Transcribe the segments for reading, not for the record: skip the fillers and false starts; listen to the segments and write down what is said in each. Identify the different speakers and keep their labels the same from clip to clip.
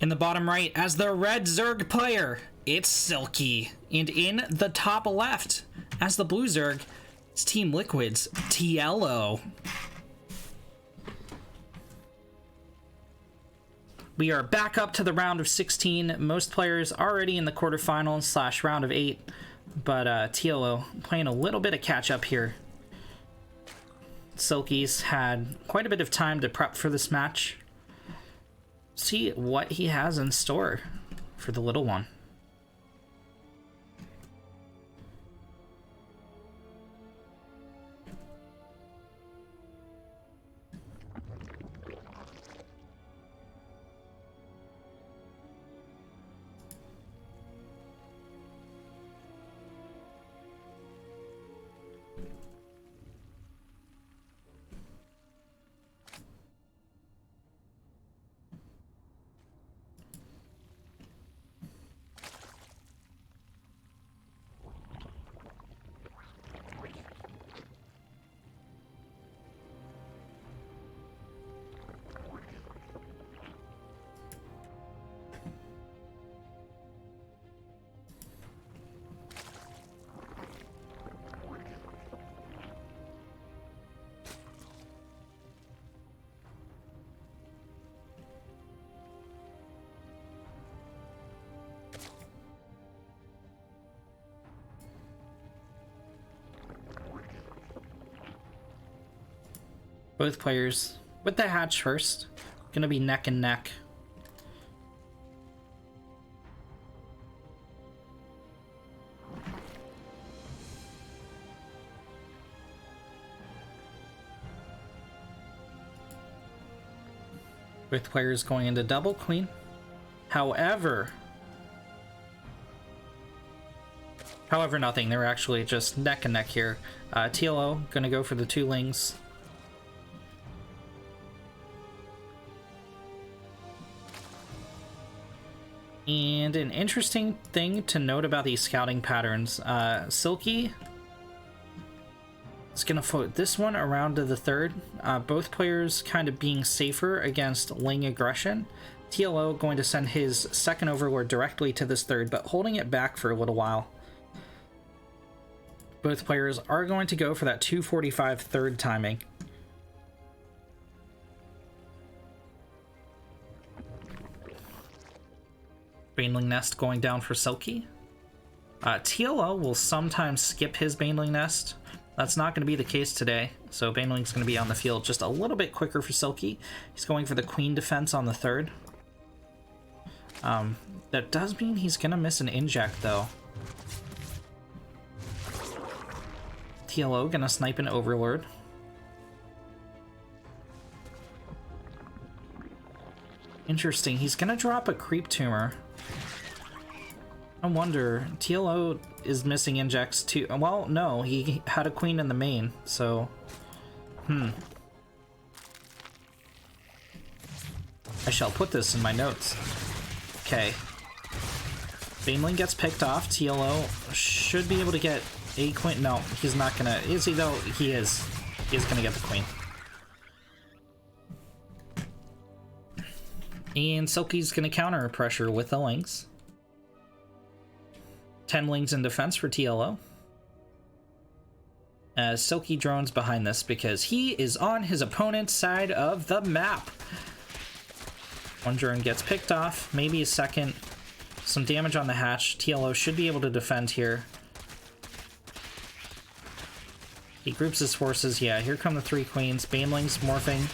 Speaker 1: In the bottom right, as the red Zerg player, it's Silky. And in the top left, as the blue Zerg, it's Team Liquid's TLO. We are back up to the round of 16. Most players already in the quarterfinals / round of 8. But TLO playing a little bit of catch up here. Silky's had quite a bit of time to prep for this match. See what he has in store for the little one. Both players with the hatch first. Gonna be neck and neck. Both players going into double queen. However, nothing. They're actually just neck and neck here. TLO gonna go for the 2 lings. And an interesting thing to note about these scouting patterns, Silky is going to float this one around to the 3rd. Both players kind of being safer against ling aggression. TLO going to send his 2nd Overlord directly to this 3rd, but holding it back for a little while. Both players are going to go for that 245 3rd timing. Baneling Nest going down for Silky. TLO will sometimes skip his Baneling Nest. That's not going to be the case today, so Baneling's going to be on the field just a little bit quicker for Silky. He's going for the Queen defense on the 3rd. That does mean he's going to miss an inject, though. TLO going to snipe an Overlord. Interesting, he's going to drop a Creep Tumor. I wonder, TLO is missing injects too. Well, no, he had a queen in the main, so... I shall put this in my notes. Okay. Baneling gets picked off. TLO should be able to get a queen. No, he's not gonna... Is he though? He is. He is gonna get the queen. And Silky's gonna counter pressure with the lings. 10 lings in defense for TLO. As Silky drones behind this because he is on his opponent's side of the map. One drone gets picked off, maybe a second. Some damage on the hatch. TLO should be able to defend here. He groups his forces. Yeah, here come the 3 queens. Banelings morphing.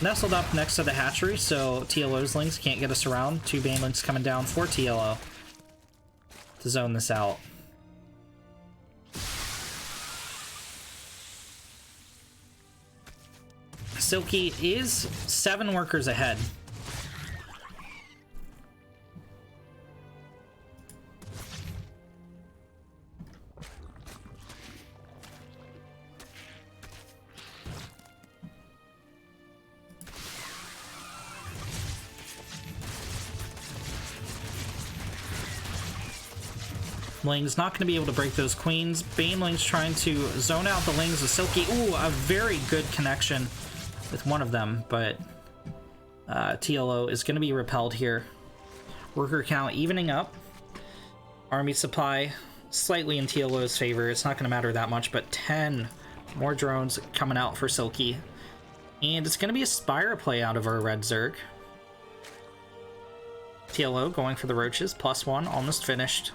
Speaker 1: Nestled up next to the hatchery, so TLO's lings can't get us around. 2 banelings coming down for TLO to zone this out. Silky is 7 workers ahead. Ling's not going to be able to break those queens. Baneling's trying to zone out the lings of Silky. Ooh, a very good connection with one of them, but TLO is going to be repelled here. Worker count evening up. Army supply slightly in TLO's favor. It's not going to matter that much, but 10 more drones coming out for Silky. And it's going to be a Spire play out of our Red Zerg. TLO going for the Roaches, +1, almost finished.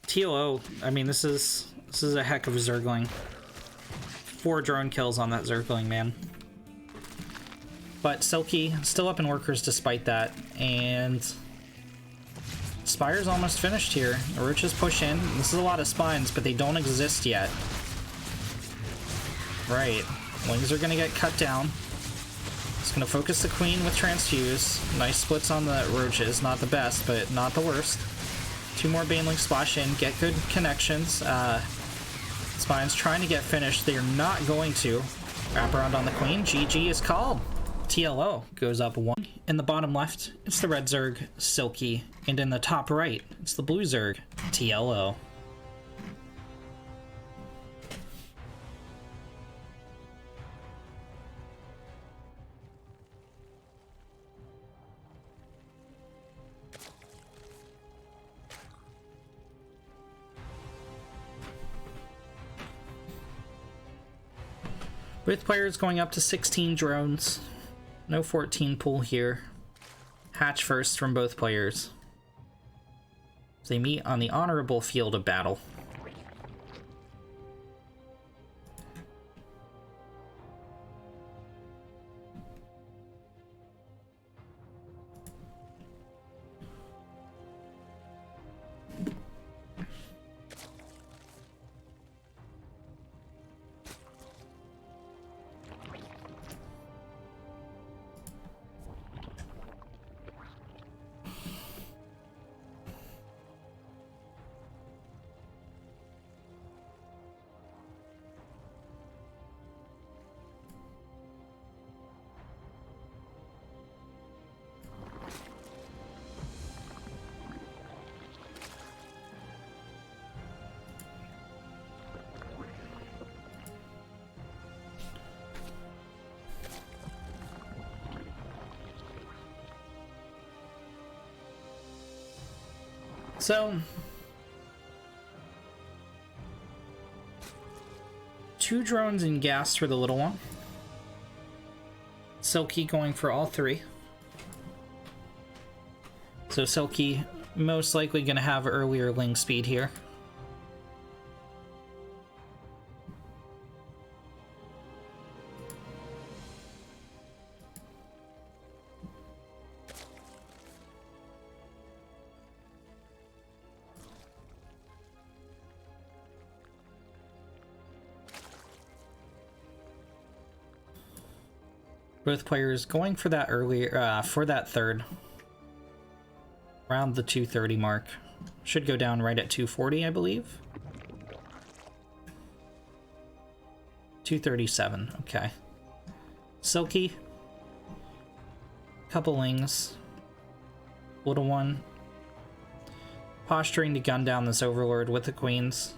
Speaker 1: TLO, I mean, this is a heck of a Zergling. 4 drone kills on that Zergling, man. But Silky still up in workers despite that, and Spire's almost finished here. The Roaches push in. This is a lot of spines, but they don't exist yet. Right. Wings are gonna get cut down. It's gonna focus the Queen with Transfuse. Nice splits on the Roaches. Not the best, but not the worst. 2 more Banelings splash in, get good connections. Spines trying to get finished. They are not going to. Wrap around on the Queen. GG is called. TLO goes up 1. In the bottom left, it's the Red Zerg, Silky. And in the top right, it's the Blue Zerg, TLO. Both players going up to 16 drones. No 14 pool here. Hatch first from both players. They meet on the honorable field of battle. So, 2 drones and gas for the little one. Silky going for all 3. So Silky most likely going to have earlier Ling speed here. Both players going for that earlier, for that third. Around the 230 mark. Should go down right at 240, I believe. 237, okay. Silky. Couple Lings. Little one. Posturing to gun down this Overlord with the Queens.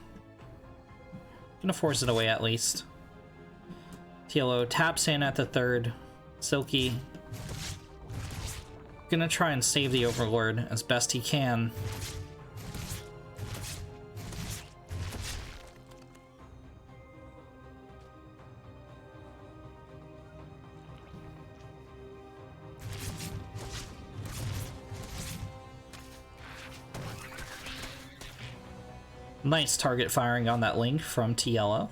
Speaker 1: Gonna force it away at least. TLO taps in at the third. Silky gonna try and save the Overlord as best he can. Nice target firing on that Link from TLO.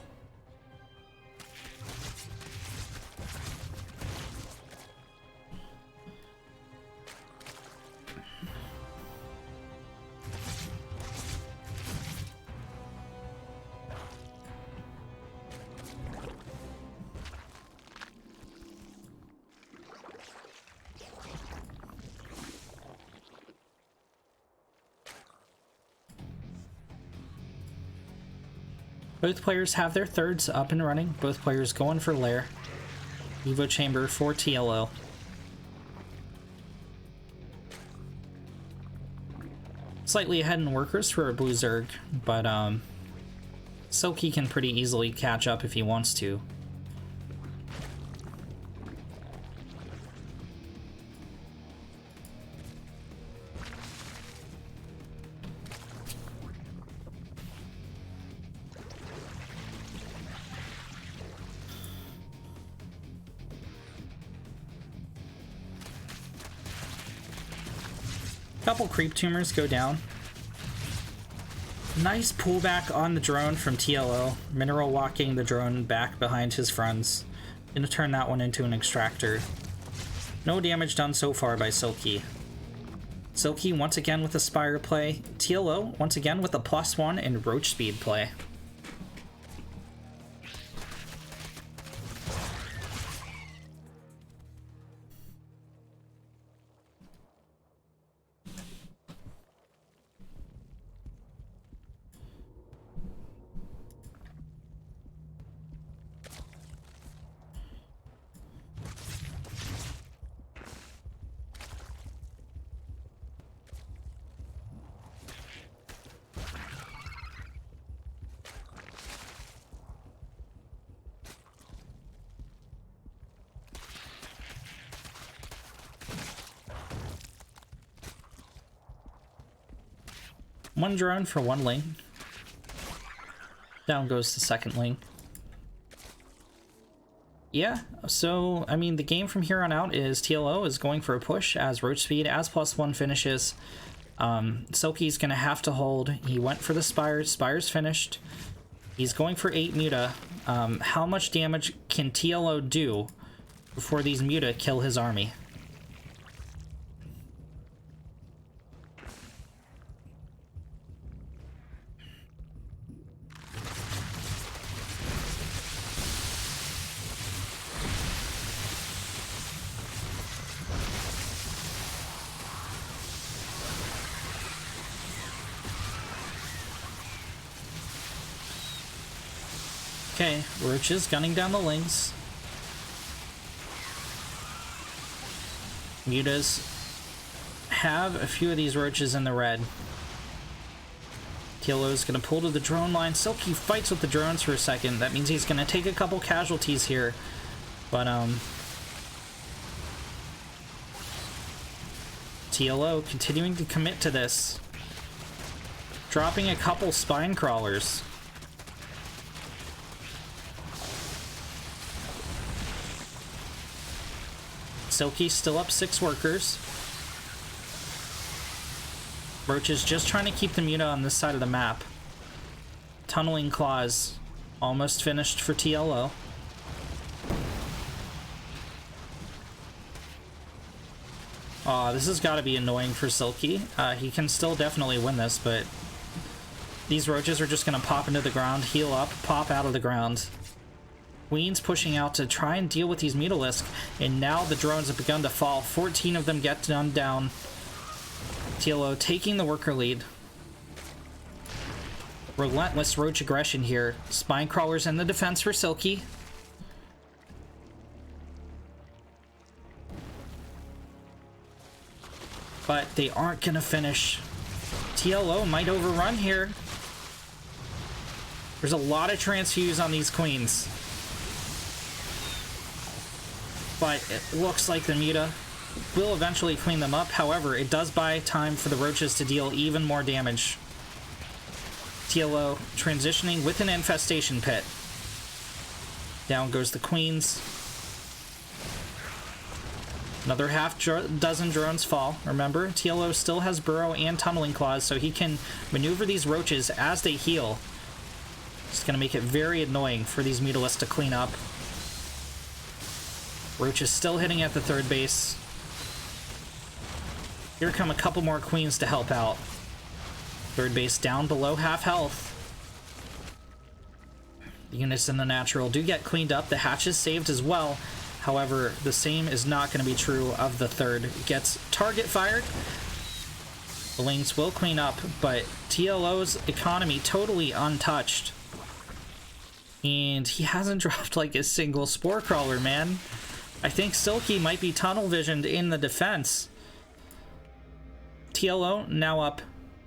Speaker 1: Both players have their thirds up and running. Both players going for Lair. Evo Chamber for TLO. Slightly ahead in workers for a blue Zerg, but Silky can pretty easily catch up if he wants to. Couple creep tumors go down. Nice pullback on the drone from TLO. Mineral walking the drone back behind his friends. Gonna turn that one into an extractor. No damage done so far by Silky. Silky once again with a Spire play. TLO once again with a +1 and Roach Speed play. One drone for one lane. Down goes the second lane. Yeah, so, I mean, the game from here on out is TLO is going for a push as Roach Speed, as +1 finishes. Silky's gonna have to hold. He went for the Spires. Spires finished. He's going for 8 Muta. How much damage can TLO do before these Muta kill his army? Okay, Roaches gunning down the lanes. Mutas have a few of these Roaches in the red. TLO is going to pull to the drone line. Silky fights with the drones for a second. That means he's going to take a couple casualties here. But, TLO continuing to commit to this. Dropping a couple spine crawlers. Silky's still up 6 workers. Roach is just trying to keep the Muta on this side of the map. Tunneling Claws almost finished for TLO. Aw, this has got to be annoying for Silky. He can still definitely win this, but these Roaches are just going to pop into the ground, heal up, pop out of the ground. Queen's pushing out to try and deal with these Mutalisks, and now the drones have begun to fall. 14 of them get done down. TLO taking the worker lead. Relentless Roach aggression here. Spine crawlers in the defense for Silky. But they aren't going to finish. TLO might overrun here. There's a lot of transfuse on these Queens. But it looks like the Muta will eventually clean them up. However, it does buy time for the Roaches to deal even more damage. TLO transitioning with an infestation pit. Down goes the Queens. Another dozen drones fall. Remember, TLO still has Burrow and Tunneling Claws, so he can maneuver these Roaches as they heal. It's going to make it very annoying for these Mutalisks to clean up. Roach is still hitting at the third base. Here come a couple more Queens to help out. Third base down below half health. The units in the natural do get cleaned up. The hatch is saved as well. However, the same is not going to be true of the third. Gets target fired. The lanes will clean up, but TLO's economy totally untouched. And he hasn't dropped like a single Spore Crawler, man. I think Silky might be tunnel visioned in the defense. TLO now up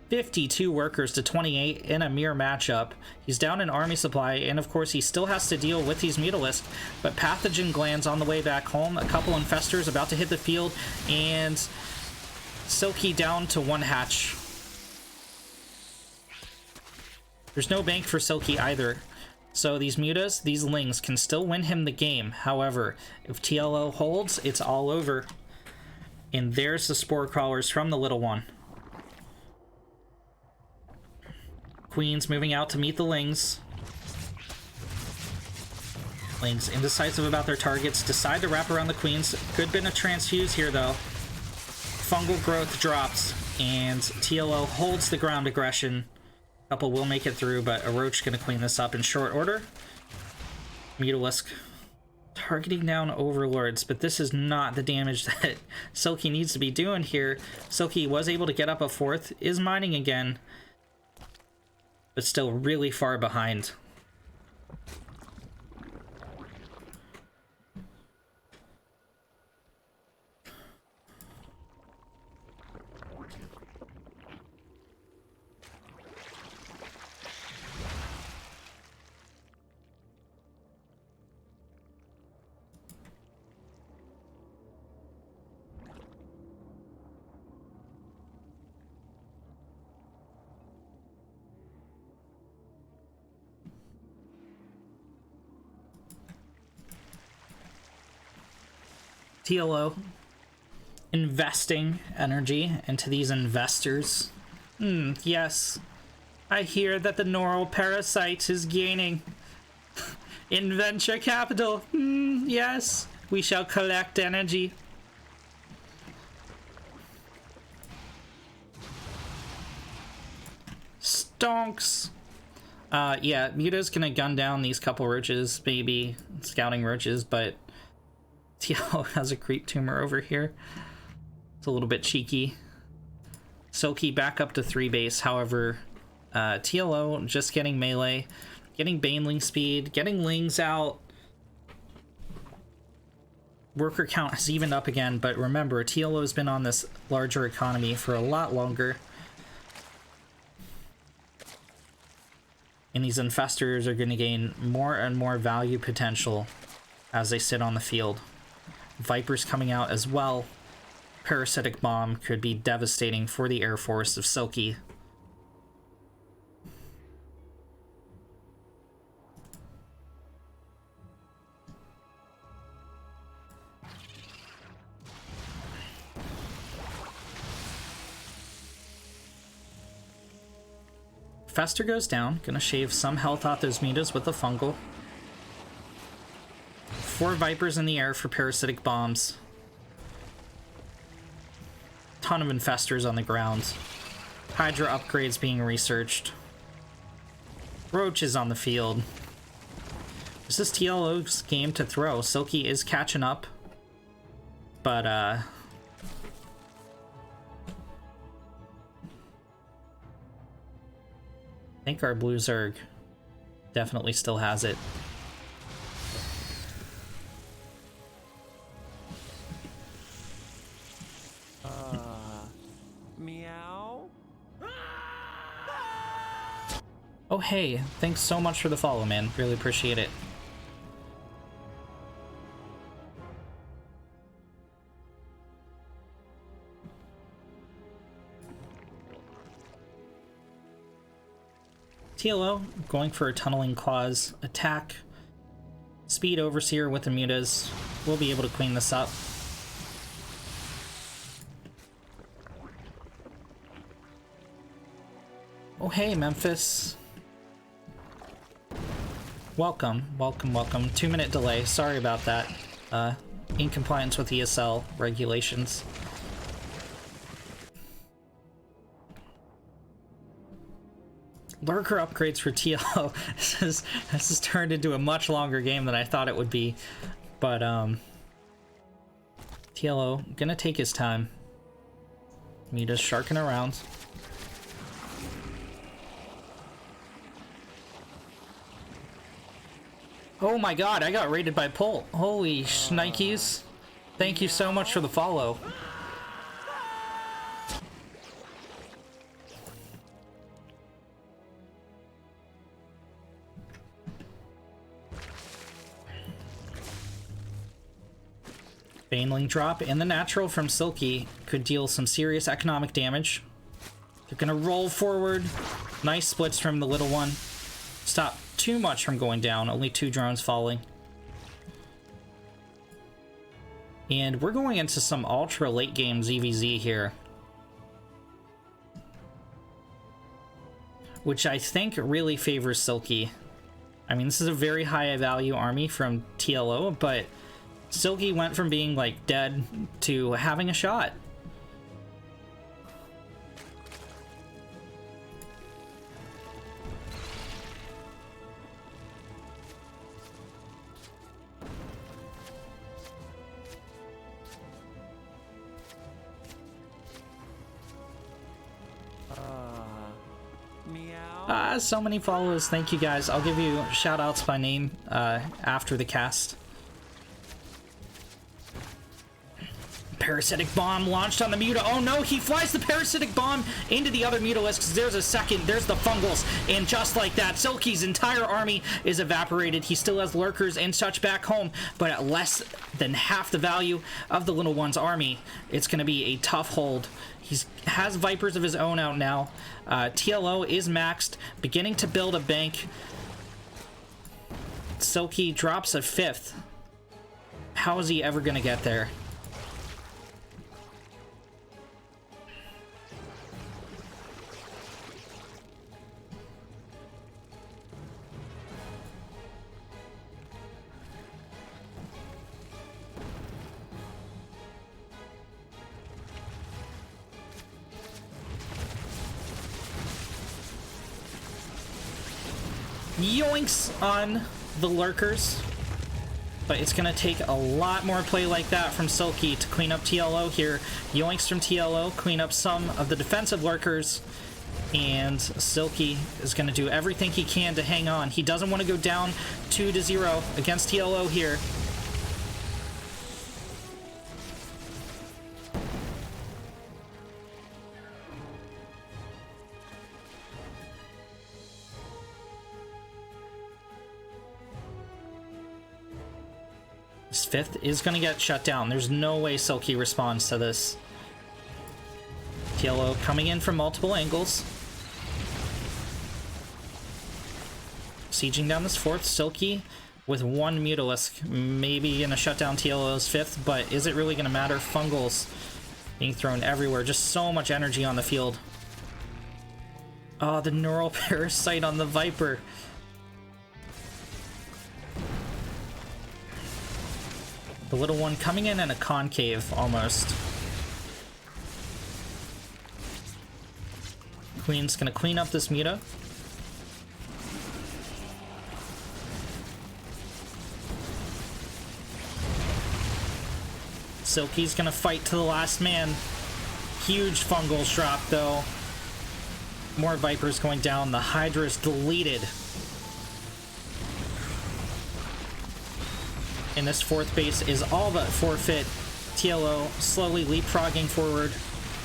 Speaker 1: 52 workers to 28 in a mirror matchup. He's down in army supply, and of course he still has to deal with these Mutalisk, but Pathogen Glands on the way back home, a couple Infestors about to hit the field, and Silky down to 1 hatch. There's no bank for Silky either. So these Mutas, these Lings, can still win him the game. However, if TLO holds, it's all over. And there's the Spore Crawlers from the little one. Queens moving out to meet the Lings. Lings indecisive about their targets, decide to wrap around the Queens. Could have been a transfuse here though. Fungal growth drops, and TLO holds the ground aggression. Couple will make it through, but a Roach gonna clean this up in short order. Mutalisk targeting down Overlords, but this is not the damage that Silky needs to be doing here. Silky was able to get up a 4th, is mining again, but still really far behind. TLO investing energy into these investors. Yes. I hear that the Neural Parasite is gaining in venture capital. Yes. We shall collect energy. Stonks. Yeah, Muta's gonna gun down these couple roaches, maybe scouting roaches, but TLO has a creep tumor over here. It's a little bit cheeky. Silky back up to 3 base. However, TLO just getting melee, getting Baneling speed, getting Lings out. Worker count has evened up again, but remember, TLO has been on this larger economy for a lot longer. And these Infestors are going to gain more and more value potential as they sit on the field. Vipers coming out as well. Parasitic Bomb could be devastating for the Air Force of Silky. Fester goes down. Gonna shave some health off those Mutas with the Fungal. 4 Vipers in the air for Parasitic Bombs. Ton of Infestors on the ground. Hydra upgrades being researched. Roaches on the field. This is TLO's game to throw. Silky is catching up. But, I think our Blue Zerg definitely still has it.
Speaker 2: Meow.
Speaker 1: Oh hey, thanks so much for the follow, man. Really appreciate it. TLO going for a Tunneling Claws attack. Speed Overseer with the Mutas. We'll be able to clean this up. Oh hey, Memphis. Welcome, welcome, welcome. 2-minute delay. Sorry about that. In compliance with ESL regulations. Lurker upgrades for TLO. This has turned into a much longer game than I thought it would be. But, TLO gonna take his time. Mita's sharking around. Oh my god, I got raided by Pult. Holy shnikes. Thank you so much for the follow. Baneling drop and the natural from Silky could deal some serious economic damage. They're gonna roll forward. Nice splits from the little one. Stop too much from going down. Only 2 drones falling. And we're going into some ultra late game ZVZ here, which I think really favors Silky. I mean, this is a very high value army from TLO, but Silky went from being like dead to having a shot. So many follows. Thank you guys. I'll give you shout outs by name after the cast. Parasitic bomb launched on the Muta. Oh no, he flies the parasitic bomb into the other Mutalisks. There's a second, there's the Fungals, and just like that, Silky's entire army is evaporated. He still has lurkers and such back home, but at less than half the value of the little one's army. It's going to be a tough hold. He has Vipers of his own out now. TLO is maxed, beginning to build a bank. Silky drops a 5th. How is he ever going to get there? Yoinks on the lurkers, but it's gonna take a lot more play like that from Silky to clean up TLO here. Yoinks from TLO, clean up some of the defensive lurkers, and Silky is gonna do everything he can to hang on. He doesn't want to go down 2-0 against TLO here. This 5th is going to get shut down. There's no way Silky responds to this. TLO coming in from multiple angles. Sieging down this 4th. Silky with 1 Mutalisk. Maybe going to shut down TLO's 5th, but is it really going to matter? Fungals being thrown everywhere. Just so much energy on the field. Oh, the Neural Parasite on the Viper. The little one coming in a concave, almost. Queen's gonna clean up this Muta. Silky's gonna fight to the last man. Huge Fungals drop, though. More Vipers going down. The Hydra is deleted. And this 4th base is all but forfeit. TLO slowly leapfrogging forward.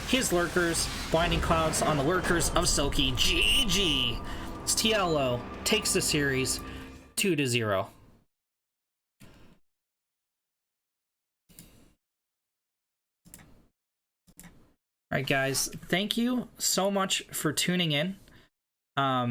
Speaker 1: His lurkers, blinding clouds on the lurkers of Silky. GG! TLO takes the series 2-0. Alright guys, thank you so much for tuning in.